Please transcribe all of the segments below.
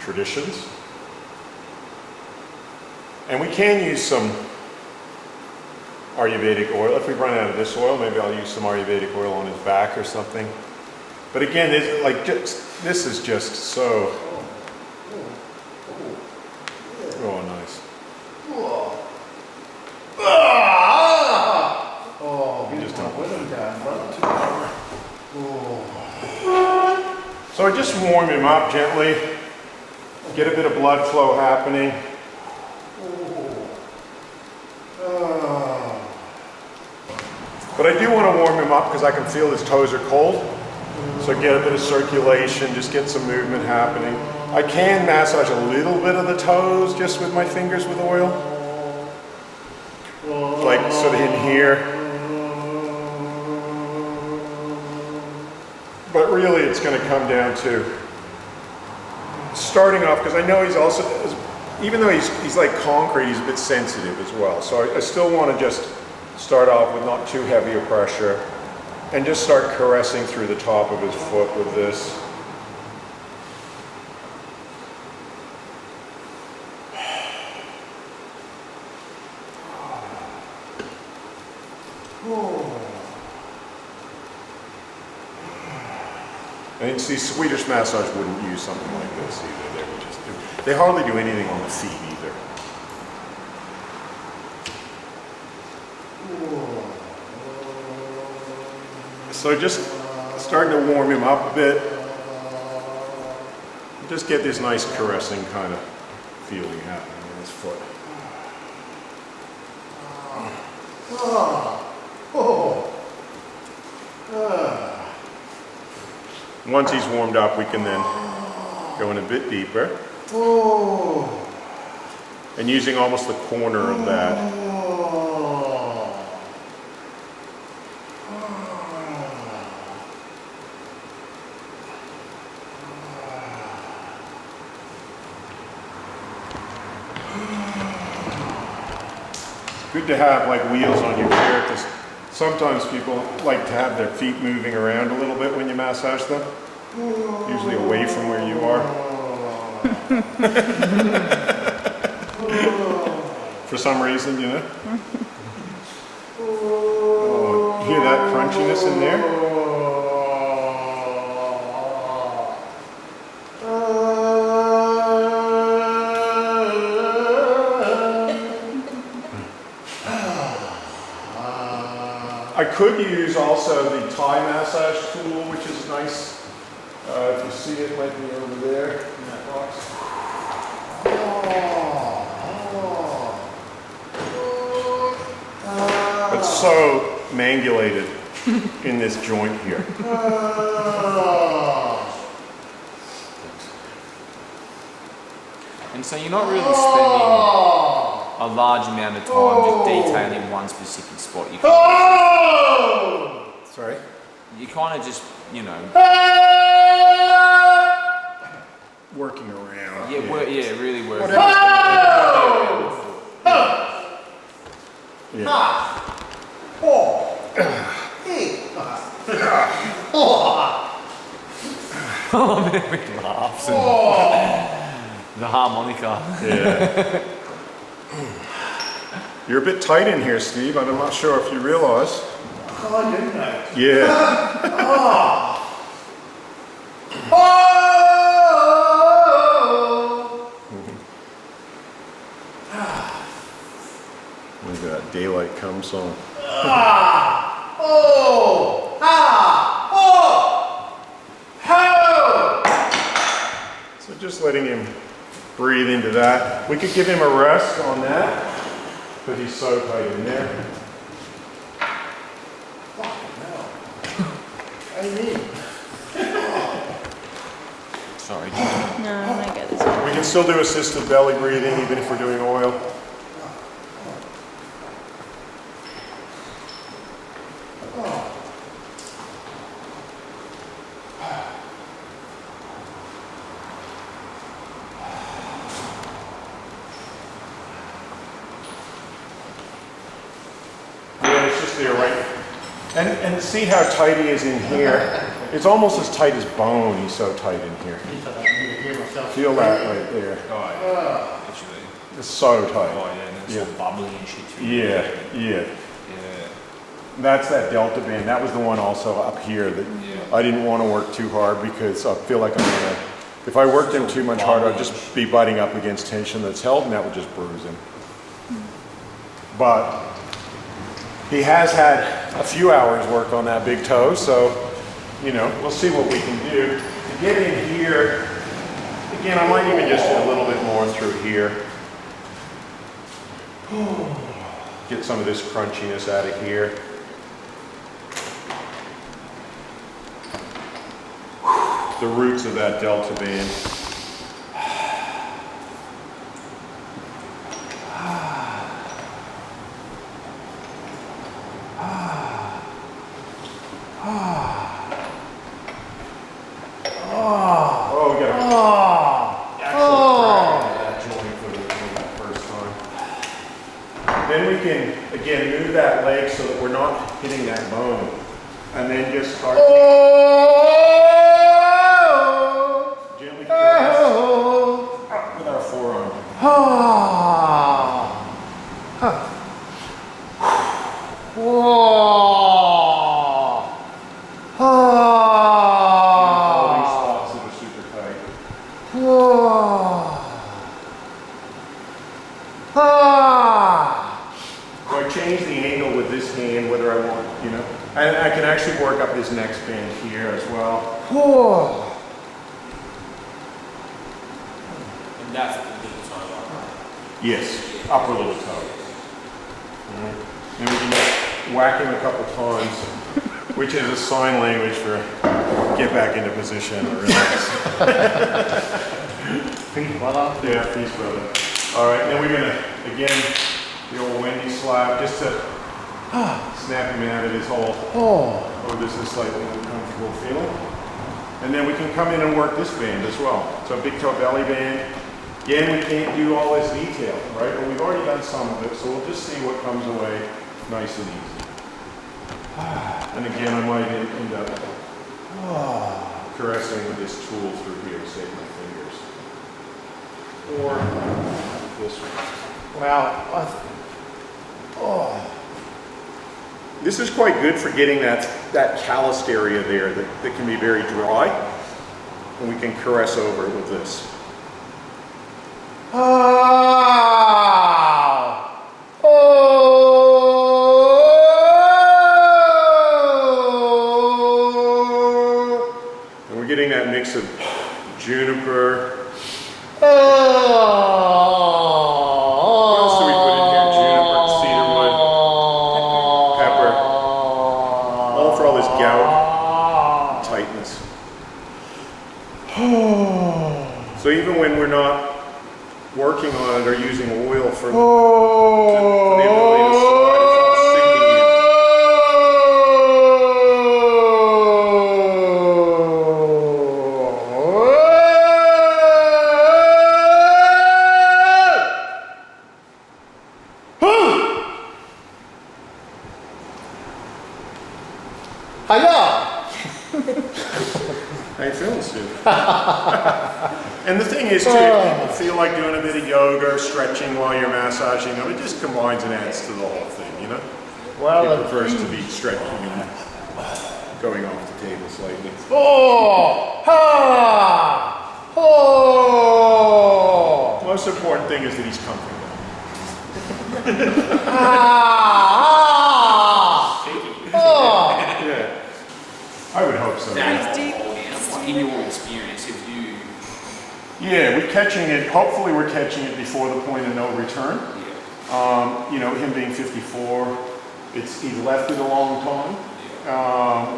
traditions. And we can use some Ayurvedic oil. If we run out of this oil, maybe I'll use some Ayurvedic oil on his back or something. But again, this is just so... Oh, nice. You just don't let him down. So I just warm him up gently, get a bit of blood flow happening. But I do want to warm him up because I can feel his toes are cold. So get a bit of circulation, just get some movement happening. I can massage a little bit of the toes just with my fingers with oil. Like sort of in here. But really it's going to come down to starting off, because I know he's also, even though he's like concrete, he's a bit sensitive as well. So I still want to just start off with not too heavy a pressure and just start caressing through the top of his foot with this. And see, Swedish massage wouldn't use something like this either. They would just they hardly do anything on the feet either. So just starting to warm him up a bit. Just get this nice caressing kind of feeling happening in his foot. Once he's warmed up, we can then go in a bit deeper. And using almost the corner of that. It's good to have like wheels on your chair, because sometimes people like to have their feet moving around a little bit when you massage them. Usually away from where you are. For some reason, you know. Oh, hear that crunchiness in there? I could use also the Thai massage tool, which is nice. If you see it, might be over there in that box. It's so mangulated in this joint here. And so you're not really spending a large amount of time just detailing one specific spot. You Sorry? You kind of just, you know, working around. yeah, really working. Oh, man, laughs and the harmonica. Yeah. You're a bit tight in here, Steve. I'm not sure if you realize. Oh, I didn't know. Yeah. Look at that daylight come song. So just letting him breathe into that. We could give him a rest on that because he's so tight in there. Sorry. No, I get this one. We can still do assisted belly breathing even if we're doing oil. Yeah, it's just there, right? And see how tight he is in here. It's almost as tight as bone. He's so tight in here. Feel that right there. Oh, yeah. Literally. It's so tight. Oh, yeah. And it's Yeah. all bubbly and shit too. Yeah, yeah. Yeah. That's that delta band. That was the one also up here that I didn't want to work too hard because I feel like I'm gonna, if I worked him too much harder, I'd just be butting up against tension that's held and that would just bruise him. But he has had a few hours work on that big toe, so, you know, we'll see what we can do. To get in here, again, I might even just do a little bit more through here. Get some of this crunchiness out of here. The roots of that delta band. Oh, we got a actual crack into that joint for the first time. Then we can, again, move that leg so that we're not hitting that bone. And then just start gently press up with our forearm. All these spots that are super tight. So I change the angle with this hand, whether I want, you know. And I can actually work up his next band here as well. And that's the little toe. Yes, upper little toe. And we can just whack him a couple times, which is a sign language for get back into position or relax. Peace, brother. Yeah, peace, brother. All right, then we're gonna, again, the old Wendy slap, just to snap him out of his hole. Oh, this is slightly uncomfortable feeling. And then we can come in and work this band as well. So big toe belly band. Again, we can't do all this detail, right? But we've already done some of it, so we'll just see what comes away nice and easy. And again, I might end up caressing with this tool through here to save my fingers. Or this one. Well, This is quite good for getting that calloused area there that can be very dry. And we can caress over it with this. And we're getting that mix of juniper. What else do we put in here? Juniper, cedarwood, pepper. All for all this gout tightness. So even when we're not working on it or using oil for the ability to slide, it's all sinking in. How you feeling, Stu? And the thing is, too, if people feel like doing a bit of yoga or stretching while you're massaging them, it just combines and adds to the whole thing, you know? well, He prefers to be stretching and going off the table slightly. Most important thing is that he's comfortable. Yeah. I would hope so. That's deep. in your experience, if you... Yeah, we're catching it. Hopefully, we're catching it before the point of no return. You know, him being 54, he's left it a long time,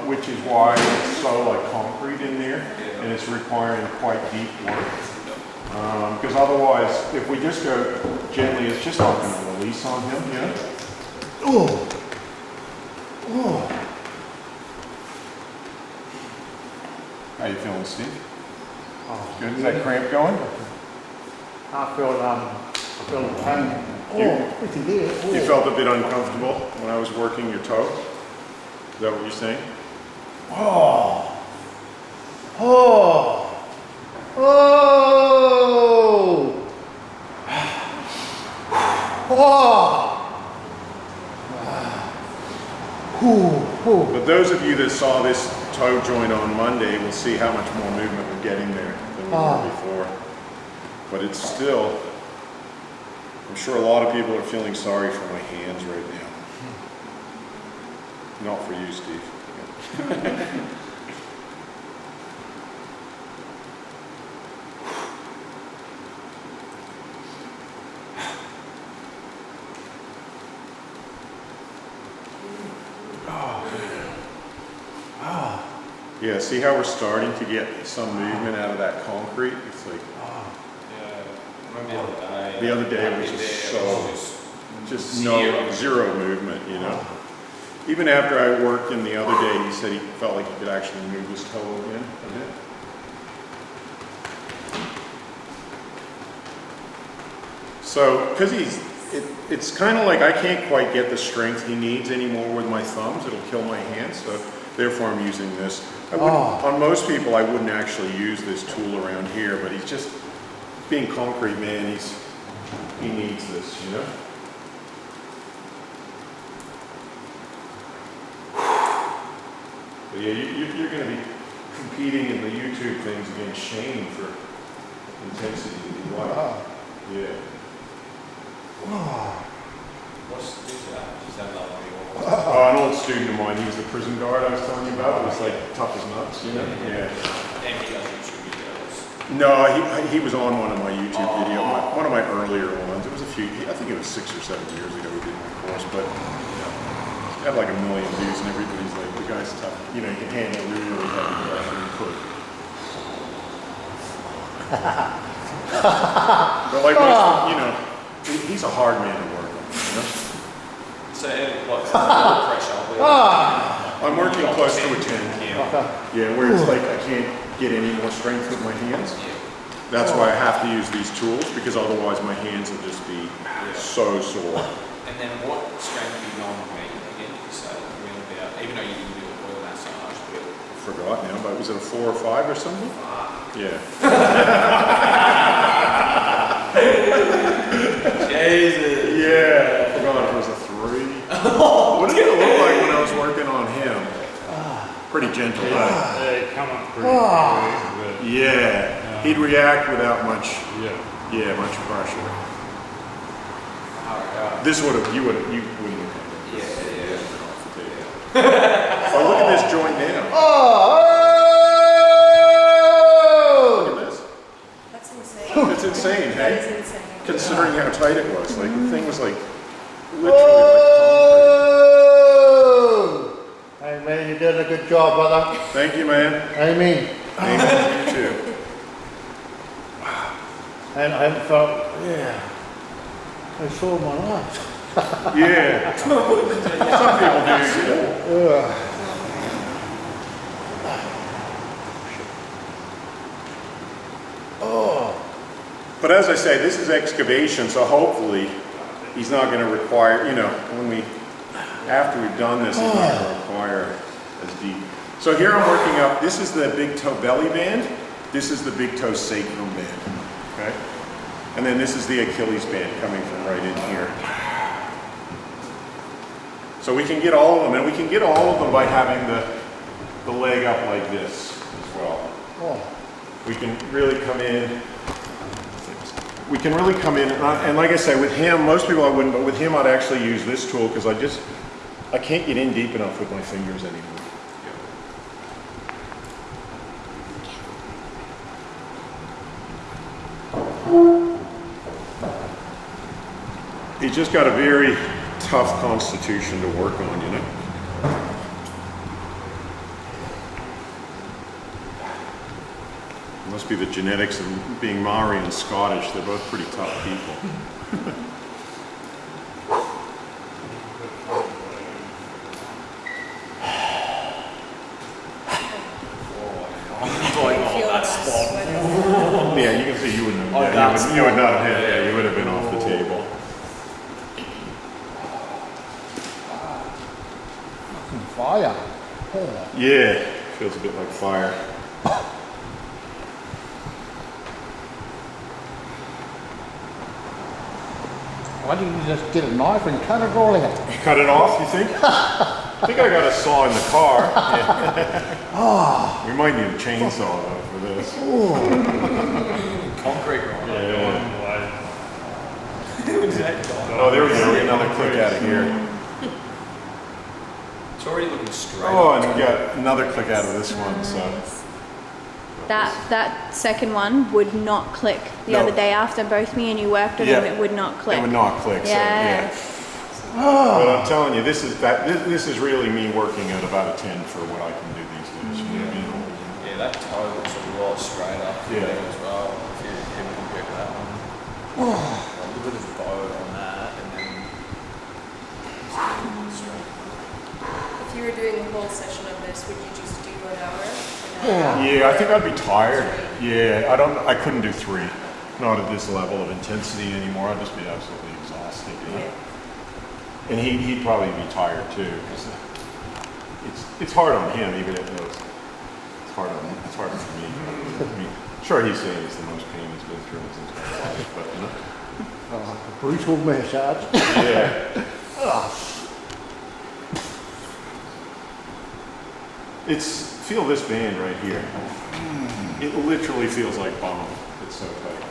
which is why it's so like concrete in there, and it's requiring quite deep work. Because otherwise, if we just go gently, it's just not going to release on him. You know. How you feeling, Steve? Good. Is that cramp going? I feel the pain. Pretty good. You felt a bit uncomfortable when I was working your toe? Is that what you're saying? Oh. But those of you that saw this toe joint on Monday will see how much more movement we're getting there than we were before. But it's still, I'm sure a lot of people are feeling sorry for my hands right now. Not for you, Steve. Yeah, see how we're starting to get some movement out of that concrete? It's like, the other day was just zero movement, you know? Even after I worked him the other day, he said he felt like he could actually move his toe again a bit. So, because it's kind of like I can't quite get the strength he needs anymore with my thumbs. It'll kill my hands, so therefore I'm using this. On most people, I wouldn't actually use this tool around here, but he's just, being concrete, man, he needs this, you know? But yeah, you're going to be competing in the YouTube things against Shane for intensity. Yeah. What's this? Is that like An old student of mine, he was the prison guard I was telling you about. It was like tough as nuts, you know? Yeah. And he does YouTube videos. No, he was on one of my YouTube videos, one of my earlier ones. It was a few, I think it was 6 or 7 years ago we did my course, but he had like 1 million views and everybody's like, the guy's tough. You know, he can handle really heavy pressure and put. But like most, you know, he's a hard man to work on, you know? So, what pressure? I'm working close to a 10. Yeah, where it's like I can't get any more strength with my hands. That's why I have to use these tools, because otherwise my hands will just be so sore. And then what strength are you going to make again? So, even though you didn't do a oil massage, but Forgot now, but was it a 4 or 5 or something? Yeah. Jesus. Yeah, I forgot it was a 3. What did it look like when I was working on him? Pretty gentle, huh? They come up pretty quick, Yeah, he'd react without much, but much pressure. Alright. This would have, you wouldn't have come in. Yeah. Oh, look at this joint now. Look at this. That's insane. It's insane, That hey? is insane. Considering how tight it was. Like, the thing was like, literally like Hey man, you did a good job, brother. concrete. Thank you, man. Amen. Amen. You too. And I felt, I saw my life. Yeah. Some people do. But as I say, this is excavation, so hopefully he's not going to require, you know, after we've done this, he's not going to require as deep. So here I'm working up, this is the big toe belly band, this is the big toe sacrum band, okay? And then this is the Achilles band coming from right in here. So we can get all of them, and we can get all of them by having the leg up like this as well. We can really come in. We can really come in, and like I say, with him, most people I wouldn't, but with him I'd actually use this tool because I can't get in deep enough with my fingers anymore. He's just got a very tough constitution to work on, you know? Must be the genetics of being Maori and Scottish. They're both pretty tough people. Yeah, you can see you wouldn't have, you would not have hit, you would have been off the table. Fire. Yeah, feels a bit like fire. Why don't you just get a knife and cut it all out? Cut it off, you think? I think I got a saw in the car. We might need a chainsaw though for this. Concrete grinder. Yeah. Exactly. Oh, there we go. Another click out of here. It's already looking straight. Oh, and we got another click out of this one. So That second one would not click the No. other day after both me and you worked on Yeah. them. It would not click. it would not click. So Yeah. yeah. But I'm telling you, this is really me working at about a 10 for what I can do these days. You know what I mean? Yeah, that toe looks a lot straighter Yeah. there as well. If you even compare to that one. A little bit of bow on that, and then straight. If you were doing a whole session of this, would you just do an hour? Yeah, I think I'd be tired. Yeah, I couldn't do 3. Not at this level of intensity anymore. I'd just be absolutely exhausted. You know? And he'd probably be tired too, because it's hard on him, even if it's hard for me. I mean, sure, he's saying it's the most pain he's been through in his entire life, but you know. A brutal massage. Yeah. Feel this band right here. It literally feels like bone. It's so tight.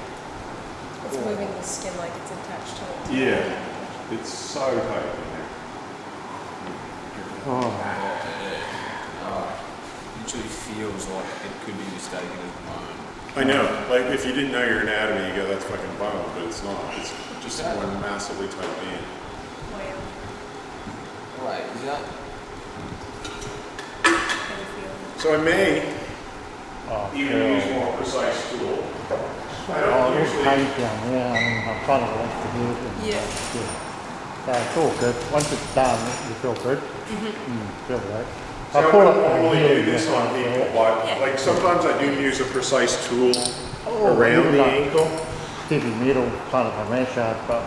It's moving the skin like it's attached to it. Yeah. It's so tight in there. Literally feels like it could be mistaken as bone. I know. Like if you didn't know your anatomy, you go, "That's fucking bone," but it's not. It's just one massively tight band. Right, is that? So I may Oh, even use a more precise tool. I Oh, don't it's usually. pain down there. I mean, I'm trying to relax the head. Yeah. So it's all good. Once it's done, you feel good. Feel right. So I call wouldn't it normally do healing this on massage, people, right? but like sometimes I do use a precise tool around maybe the like ankle. Heavy metal kind of a massage, but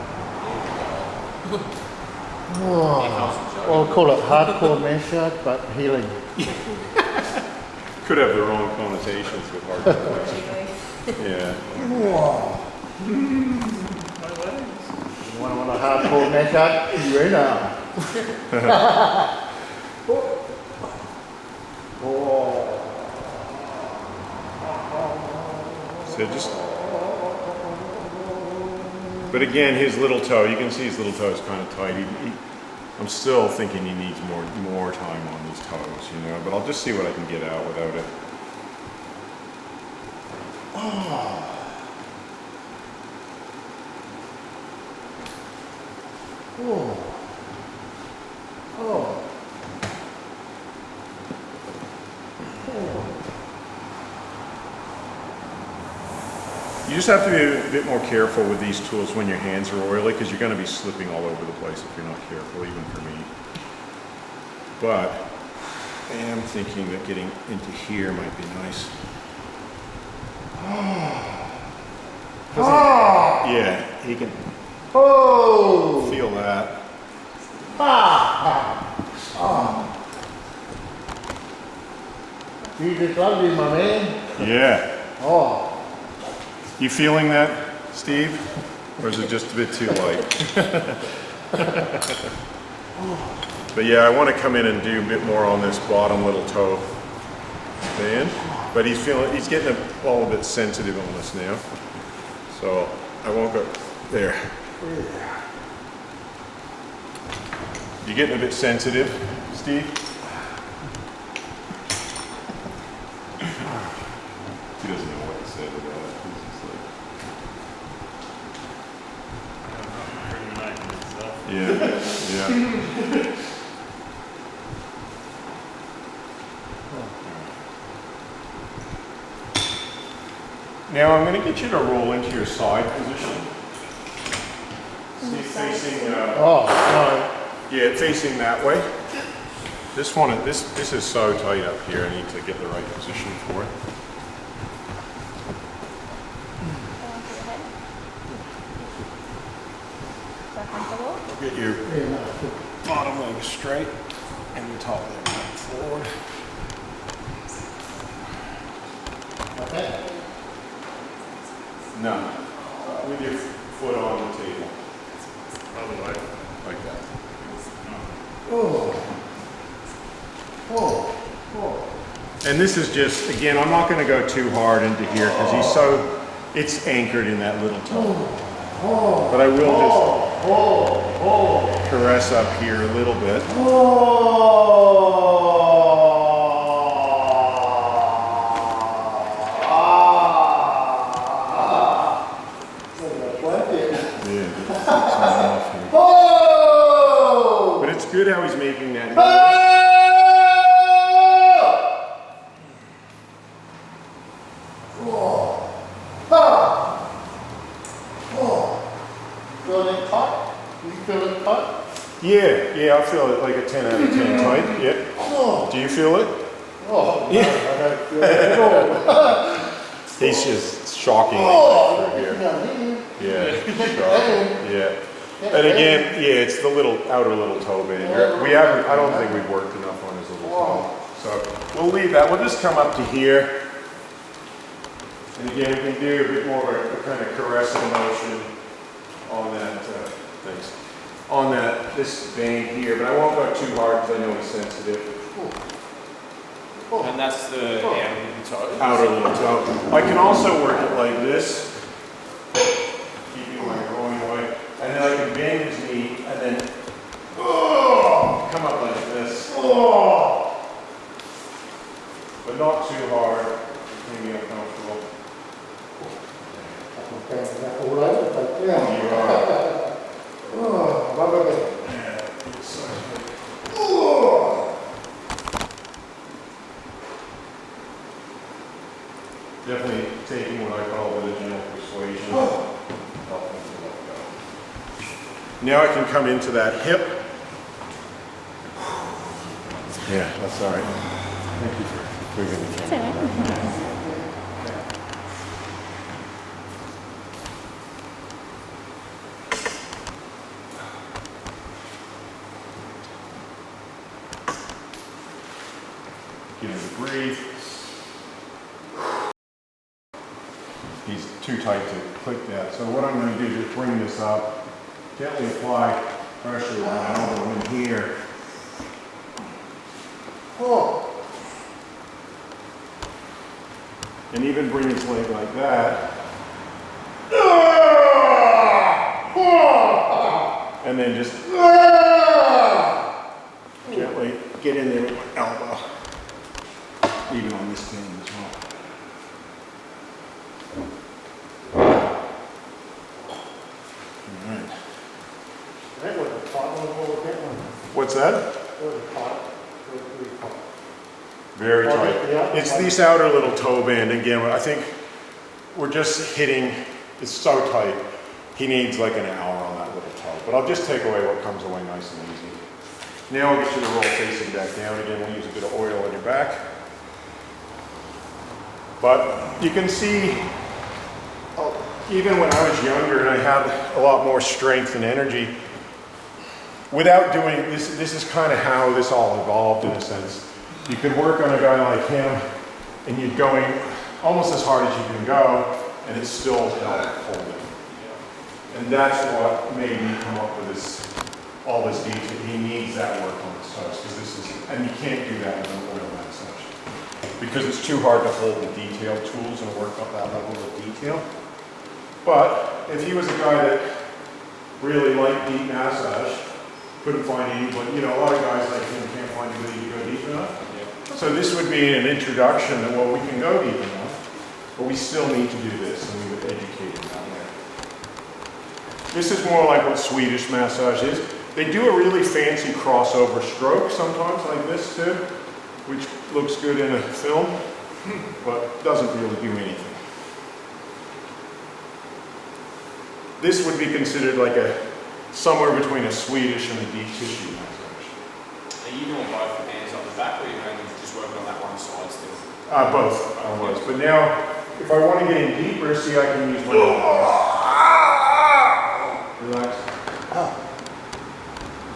I'll call it hardcore massage, but healing. Could have the wrong connotations with hardcore. Yeah. You want a hardcore massage? You in now. So just. But again, his little toe. You can see his little toe is kind of tight. I'm still thinking he needs more time on these toes, you know. But I'll just see what I can get out without it. You just have to be a bit more careful with these tools when your hands are oily, because you're going to be slipping all over the place if you're not careful, even for me. But I am thinking that getting into here might be nice. Yeah, he can feel that. Jesus love you, my man. Yeah. Oh, You feeling that, Steve? Or is it just a bit too light? But yeah, I want to come in and do a bit more on this bottom little toe band. But he's getting all a bit sensitive on this now. So I won't go there. You getting a bit sensitive, Steve? He doesn't know what to say to that. He's just like, yeah, yeah. Now I'm going to get you to roll into your side position. See, facing, yeah, facing that way. This is so tight up here. I need to get the right position for it. Get your bottom leg straight and your top leg forward. okay. No, with your foot on the table. Other way. like that. And this is just, again, I'm not going to go too hard into here because it's anchored in that little toe. But I will just caress up here a little bit. But it's good how he's making that noise. Yeah, I feel it like a 10 out of 10 tight. Yep. Do you feel it? I don't feel it at all. He's just shockingly tight here. Yeah, shocking. Yeah. And again, yeah, it's the outer little toe band. I don't think we've worked enough on his little toe. So we'll leave that. We'll just come up to here. And again, we can do a bit more of a kind of caressing motion on that, this vein here, but I won't go too hard because I know he's sensitive. And that's the outer little toe. Outer little toe. I can also work it like this, keeping my groin away, and then I can bend his knee and then come up like this. But not too hard. It can be uncomfortable. All over, but yeah. You are. Definitely taking what I call the gentle persuasion, helping to let go. Now I can come into that hip. Yeah, that's all right. Thank you for moving the camera. Give him a breathe. He's too tight to click that. So what I'm going to do is just bring this up, gently apply pressure on my elbow in here. And even bring his leg like that. And then just gently get in there with my elbow. Even on this thing as well. Alright. That was a pot one. What's that? That was a pot. Very tight. It's this outer little toe band again. I think we're just hitting, it's so tight. He needs like an hour on that little toe. But I'll just take away what comes away nice and easy. Now I'll get you to roll facing back down again. We'll use a bit of oil on your back. But you can see, even when I was younger and I had a lot more strength and energy, without doing this, this is kind of how this all evolved in a sense. You could work on a guy like him and you're going almost as hard as you can go and it still helped hold it. And that's what made me come up with this, all this detail. He needs that work on his toes because this is, and you can't do that with an oil massage because it's too hard to hold the detail tools and work up that level of detail. But if he was a guy that really liked deep massage, couldn't find anybody, you know, a lot of guys like him can't find anybody to go deep enough. Yeah. So this would be an introduction that, well, we can go deep enough, but we still need to do this, and we would educate him that way. This is more like what Swedish massage is. They do a really fancy crossover stroke sometimes like this too, which looks good in a film, but doesn't really do anything. This would be considered like somewhere between a Swedish and a deep tissue massage. Are you doing both with hands on the back, or are you mainly just working on that one side still? Both, I was. But now, if I want to get in deeper, see, I can use my hands. Relax.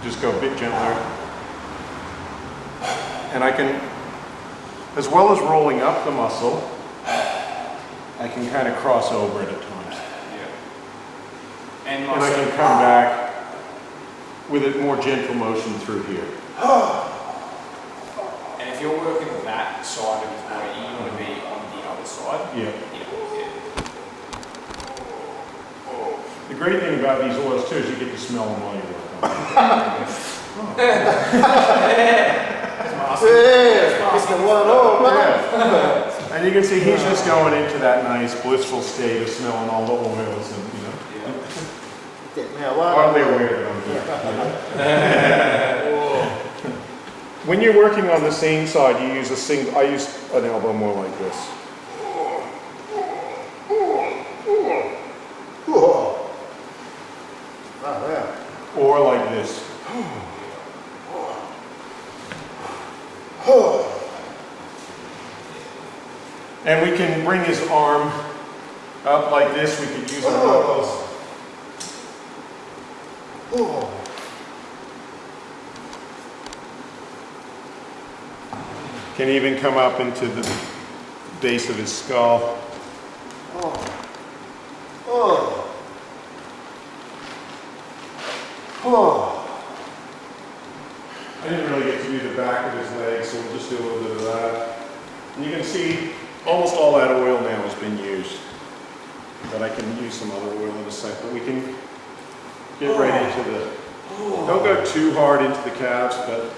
Just go a bit gentler. And I can, as well as rolling up the muscle, I can kind of cross over it at times. Yeah. And I can come back with a more gentle motion through here. And if you're working that side of his body, you want to be on the other side. Yeah. Yeah. The great thing about these oils too is you get to smell them while you're working. It's the one over. And you can see he's just going into that nice blissful state of smelling all the oils and, you know, hardly aware that I'm doing it. When you're working on the same side, you use I use an elbow more like this. Or like this. And we can bring his arm up like this. We could use our elbows. Can even come up into the base of his skull. I didn't really get to do the back of his legs, so we'll just do a little bit of that. And you can see almost all that oil now has been used. But I can use some other oil in a sec, but we can get right into the, don't go too hard into the calves, but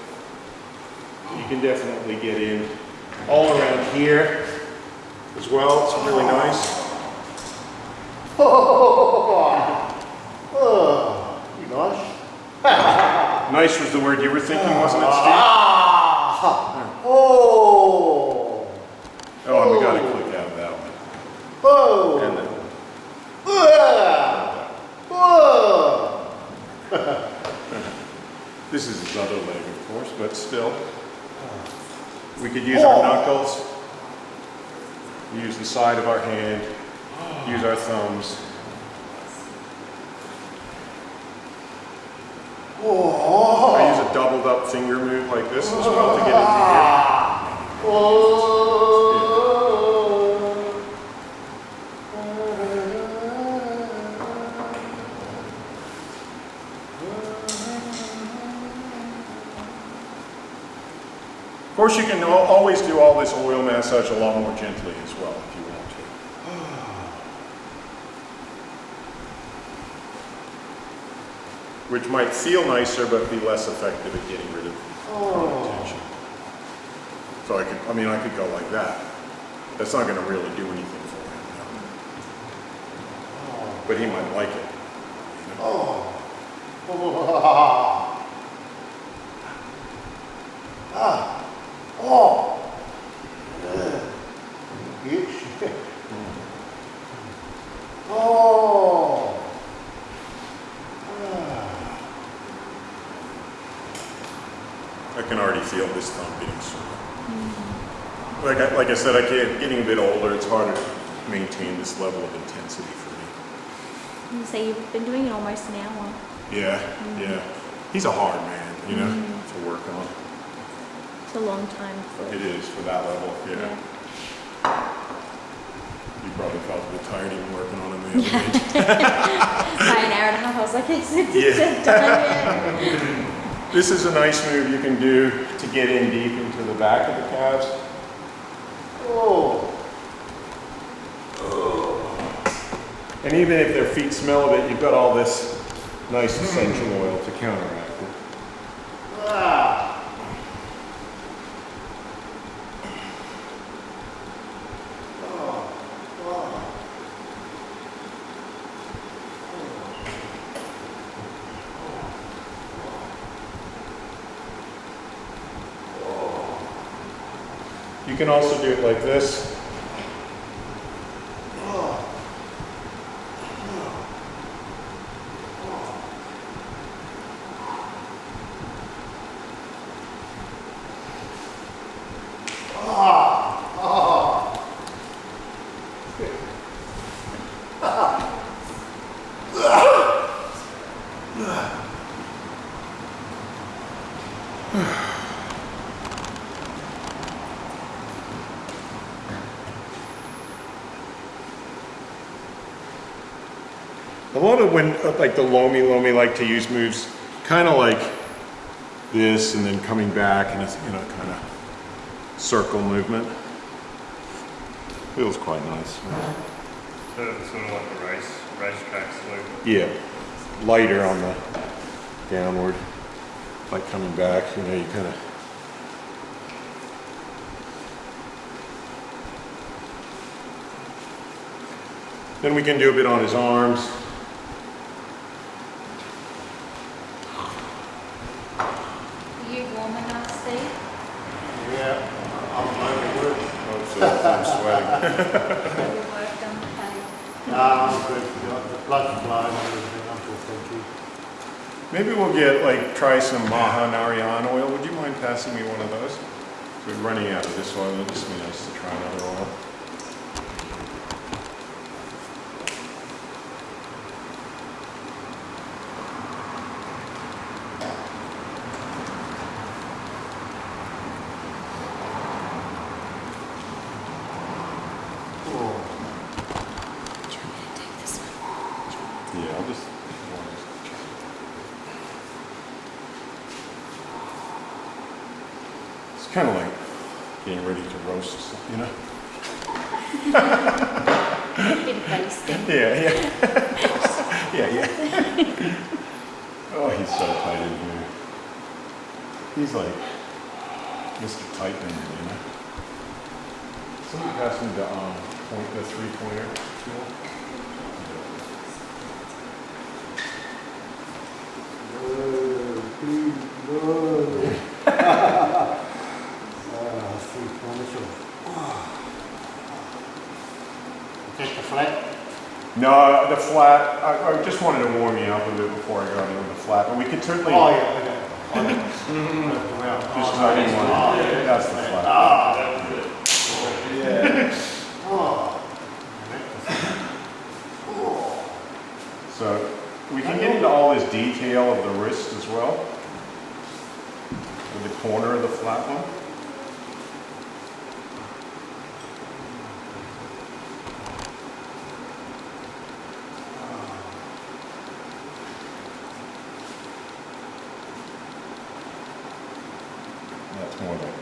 you can definitely get in all around here as well. It's really nice. Nice. Nice was the word you were thinking, wasn't it, Steve? Oh, and we got a click out of that one. And then, this is his other leg, of course, but still. We could use our knuckles, use the side of our hand, use our thumbs. I use a doubled up finger move like this as well to get into Of course, you can always do all this oil massage a lot more gently as well if you want to. Which might feel nicer, but be less effective at getting rid of tension. So I could go like that. That's not going to really do anything for him. But he might like it. I can already feel this thumb getting sore. Like I said, getting a bit older, it's harder to maintain this level of intensity for me. You say you've been doing it almost an hour. Yeah. He's a hard man, you know, to work on. It's a long time for It is for that level, yeah. You probably felt a bit tired even working on him the other day. By an hour and a half, I was like, yes, it's done yet. This is a nice move you can do to get in deep into the back of the calves. And even if their feet smell of it, you've got all this nice essential oil to counteract it. You can also do it like this. A lot of like the Lomi like to use moves kind of like this and then coming back in a, kind of circle movement. Feels quite nice. So it's sort of like a racetrack slope. Yeah, lighter on the downward, like coming back, you kind of. Then we can do a bit on his arms. Are you warm enough, Steve? Yeah, I'm good. Oh, so I'm sweating. Your work done the pay. I'm good. The blood's flowing and everything. I'm good, thank you. Maybe we'll try some Maha Narayan oil. Would you mind passing me one of those? We're running out of this oil. It'd just be nice to try another oil. Yeah, I'll just. It's kind of like getting ready to roast, Bit of basting. Yeah. Yeah. Oh, he's so tight in here. He's like Mr. Tightman, Somebody pass me the three-pointer tool. Take the flat. No, the flat, I just wanted to warm you up a bit before I got into the flat, but we could certainly Oh, yeah, okay. just tug in one. That's the flat. So we can get into all this detail of the wrist as well, with the corner of the flat one. That's more like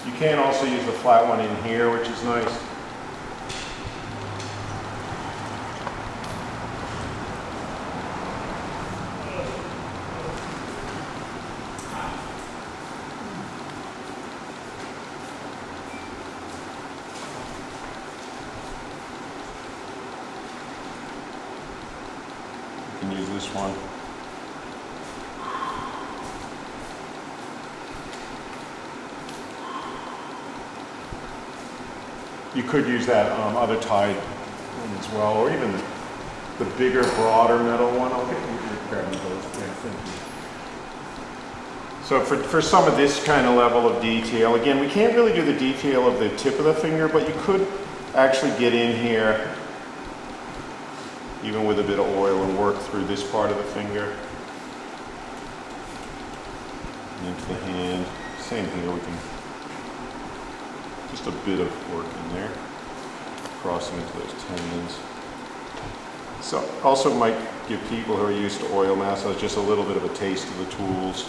you can also use the flat one in here, which is nice. You can use this one. You could use that other tie one as well, or even the bigger, broader metal one. I'll get you grab them both. Yeah, thank you. So for some of this kind of level of detail, again, we can't really do the detail of the tip of the finger, but you could actually get in here, even with a bit of oil, and work through this part of the finger. And into the hand. Same here, we can just a bit of work in there, crossing into those tendons. So also might give people who are used to oil massage just a little bit of a taste of the tools.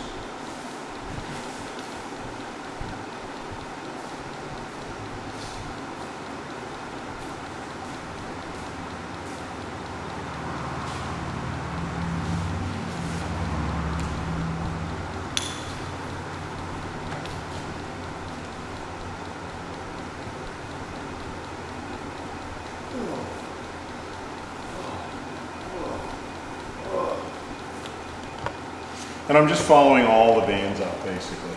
And I'm just following all the bands up, basically.